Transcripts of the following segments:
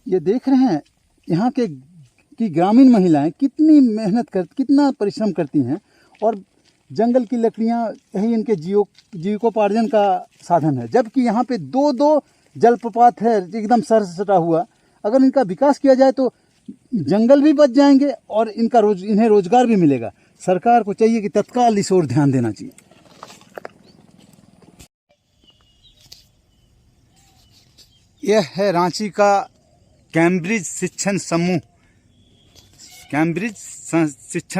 ये देख रहे हैं यहाँ के की ग्रामीण महिलाएं कितनी मेहनत कितना परिश्रम करती हैं, और जंगल की लकड़ियाँ यही इनके जीविकोपार्जन का साधन है। जबकि यहाँ पे दो जलप्रपात है एकदम सर से सटा हुआ। अगर इनका विकास किया जाए तो जंगल भी बच जाएंगे और इन्हें रोजगार भी मिलेगा। सरकार को चाहिए कि तत्काल इस ओर ध्यान देना चाहिए। यह है रांची का कैम्ब्रिज शिक्षण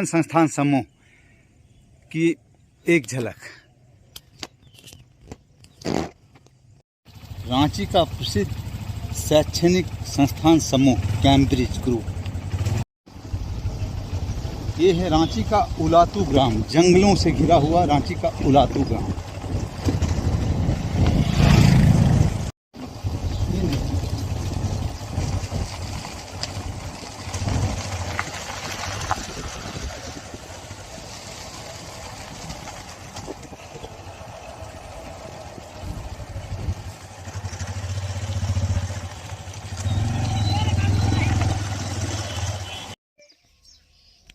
संस्थान समूह की एक झलक। रांची का प्रसिद्ध शैक्षणिक संस्थान समूह कैम्ब्रिज ग्रुप। ये है रांची का उलातू ग्राम, जंगलों से घिरा हुआ रांची का उलातू ग्राम।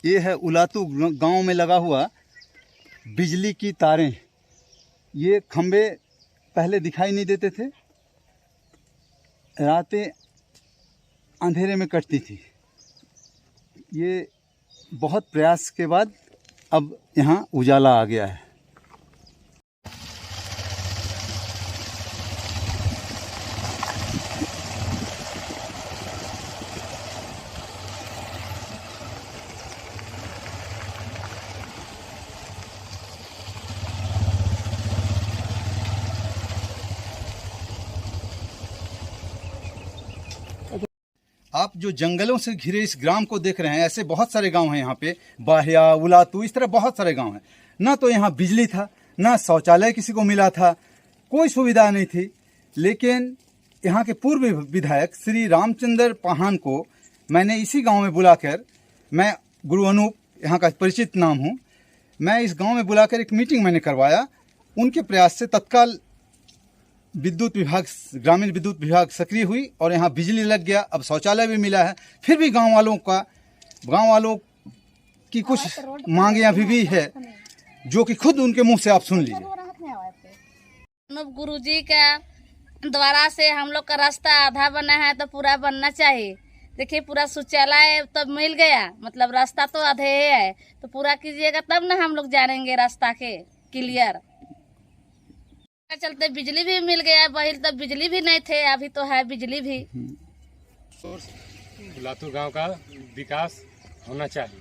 ये है उलातू गांव में लगा हुआ बिजली की तारें। ये खंबे पहले दिखाई नहीं देते थे, रातें अंधेरे में कटती थी। ये बहुत प्रयास के बाद अब यहाँ उजाला आ गया है। आप जो जंगलों से घिरे इस ग्राम को देख रहे हैं, ऐसे बहुत सारे गांव हैं यहाँ पे, बाहिया, उलातू, इस तरह बहुत सारे गांव हैं। ना तो यहाँ बिजली था, ना शौचालय किसी को मिला था, कोई सुविधा नहीं थी। लेकिन यहाँ के पूर्व विधायक श्री रामचंद्र पाहान को मैंने इसी गांव में बुलाकर, मैं गुरु अनूप यहाँ का परिचित नाम हूँ, मैं इस गाँव में बुलाकर एक मीटिंग मैंने करवाया। उनके प्रयास से तत्काल विद्युत विभाग, ग्रामीण विद्युत विभाग सक्रिय हुई और यहाँ बिजली लग गया। अब शौचालय भी मिला है। फिर भी गांव वालों की कुछ मांगे अभी भी है, जो कि खुद उनके मुंह से आप सुन लीजिए। गुरु जी का द्वारा से हम लोग का रास्ता आधा बना है, तो पूरा बनना चाहिए। देखिए, पूरा शौचालय तो मिल गया, मतलब रास्ता तो आधे है, तो पूरा कीजिएगा तब ना हम लोग जानेंगे रास्ता के क्लियर। चलते बिजली भी मिल गया, पहले तब बिजली भी नहीं थे, अभी तो है बिजली भी। उलातू गांव का विकास होना चाहिए।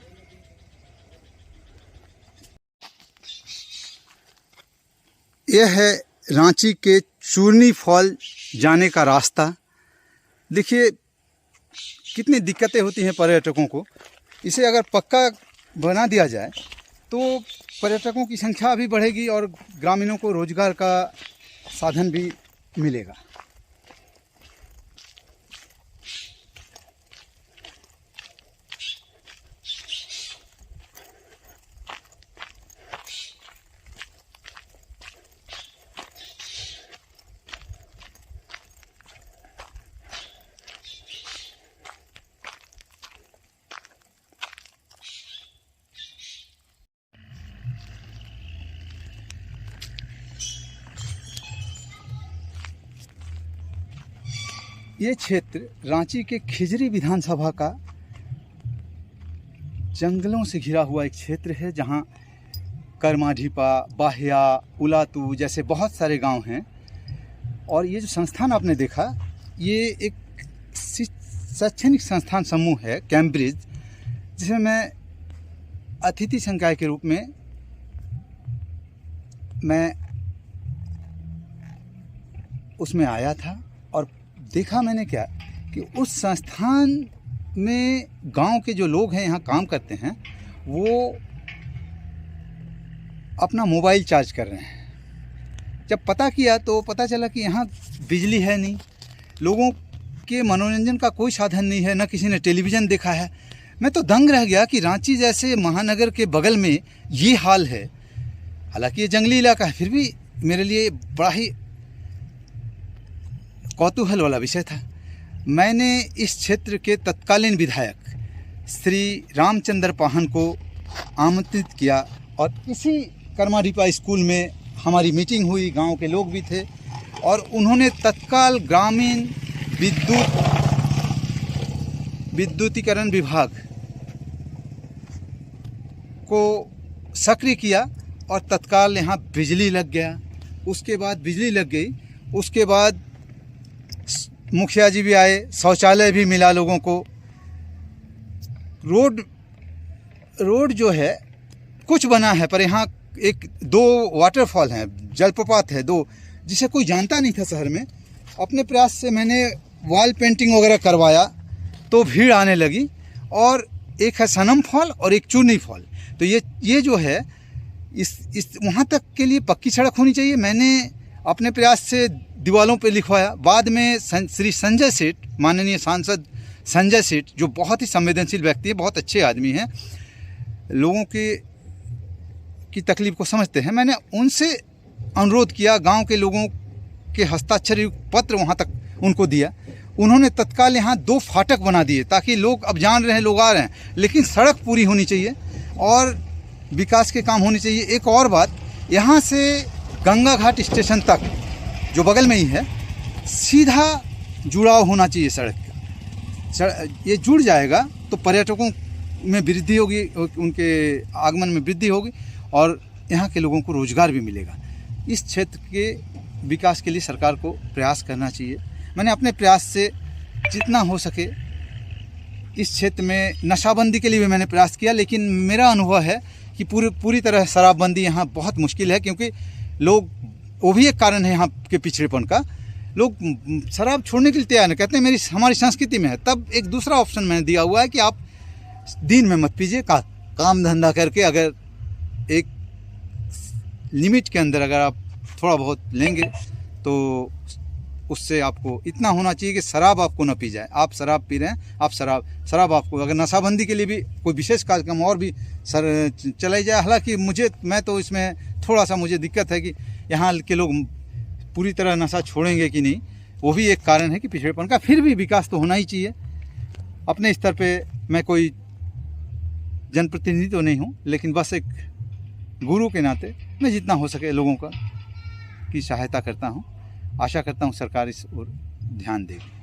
यह है रांची के चूरनी फॉल जाने का रास्ता। देखिए कितनी दिक्कतें होती हैं पर्यटकों को। इसे अगर पक्का बना दिया जाए तो पर्यटकों की संख्या भी बढ़ेगी और ग्रामीणों को रोजगार का साधन भी मिलेगा। ये क्षेत्र रांची के खिजरी विधानसभा का जंगलों से घिरा हुआ एक क्षेत्र है, जहाँ करमाढीपा, बाहिया, उलातू जैसे बहुत सारे गांव हैं। और ये जो संस्थान आपने देखा, ये एक शैक्षणिक संस्थान समूह है कैम्ब्रिज, जिसमें मैं अतिथि संकाय के रूप में मैं उसमें आया था। और देखा मैंने क्या कि उस संस्थान में गांव के जो लोग हैं, यहाँ काम करते हैं, वो अपना मोबाइल चार्ज कर रहे हैं। जब पता किया तो पता चला कि यहाँ बिजली है नहीं, लोगों के मनोरंजन का कोई साधन नहीं है, न किसी ने टेलीविज़न देखा है। मैं तो दंग रह गया कि रांची जैसे महानगर के बगल में ये हाल है। हालांकि ये जंगली इलाका है, फिर भी मेरे लिए बड़ा ही कौतूहल वाला विषय था। मैंने इस क्षेत्र के तत्कालीन विधायक श्री रामचंद्र पाहन को आमंत्रित किया और इसी कर्माडीपा स्कूल में हमारी मीटिंग हुई, गांव के लोग भी थे और उन्होंने तत्काल ग्रामीण विद्युतीकरण विभाग को सक्रिय किया और तत्काल यहाँ बिजली लग गया। उसके बाद बिजली लग गई, उसके बाद मुखिया जी भी आए, शौचालय भी मिला लोगों को। रोड जो है कुछ बना है, पर यहाँ एक दो वाटरफॉल हैं, जलप्रपात है दो, जिसे कोई जानता नहीं था शहर में। अपने प्रयास से मैंने वॉल पेंटिंग वगैरह करवाया तो भीड़ आने लगी। और एक है सनम फॉल और एक चूनी फॉल। तो ये जो है इस वहाँ तक के लिए पक्की सड़क होनी चाहिए। मैंने अपने प्रयास से दीवारों पे लिखवाया। बाद में श्री संजय सेठ, माननीय सांसद संजय सेठ, जो बहुत ही संवेदनशील व्यक्ति है, बहुत अच्छे आदमी हैं, लोगों की तकलीफ को समझते हैं, मैंने उनसे अनुरोध किया। गांव के लोगों के हस्ताक्षर युक्त पत्र वहां तक उनको दिया। उन्होंने तत्काल यहाँ 2 फाटक बना दिए ताकि लोग अब जान रहे हैं, लोग आ रहे हैं, लेकिन सड़क पूरी होनी चाहिए और विकास के काम होने चाहिए। एक और बात, यहाँ से गंगा घाट स्टेशन तक जो बगल में ही है, सीधा जुड़ाव होना चाहिए सड़क का। ये जुड़ जाएगा तो पर्यटकों में वृद्धि होगी, उनके आगमन में वृद्धि होगी और यहाँ के लोगों को रोजगार भी मिलेगा। इस क्षेत्र के विकास के लिए सरकार को प्रयास करना चाहिए। मैंने अपने प्रयास से जितना हो सके इस क्षेत्र में नशाबंदी के लिए भी मैंने प्रयास किया, लेकिन मेरा अनुभव है कि पूरी तरह शराबबंदी यहाँ बहुत मुश्किल है, क्योंकि लोग, वो भी एक कारण है यहाँ के पिछड़ेपन का, लोग शराब छोड़ने के लिए तैयार नहीं, कहते हैं हमारी संस्कृति में है। तब एक दूसरा ऑप्शन मैंने दिया हुआ है कि आप दिन में मत पीजिए, काम धंधा करके अगर एक लिमिट के अंदर अगर आप थोड़ा बहुत लेंगे तो उससे आपको इतना होना चाहिए कि शराब आपको न पी जाए। आप शराब पी रहे हैं, आप शराब आपको, अगर नशाबंदी के लिए भी कोई विशेष कार्यक्रम और भी चलाई जाए। हालांकि मैं तो इसमें थोड़ा सा मुझे दिक्कत है कि यहाँ के लोग पूरी तरह नशा छोड़ेंगे कि नहीं, वो भी एक कारण है कि पिछड़ेपन का। फिर भी विकास तो होना ही चाहिए। अपने स्तर पे मैं कोई जनप्रतिनिधि तो नहीं हूँ, लेकिन बस एक गुरु के नाते मैं जितना हो सके लोगों की सहायता करता हूँ। आशा करता हूँ सरकार इस ओर ध्यान देगी।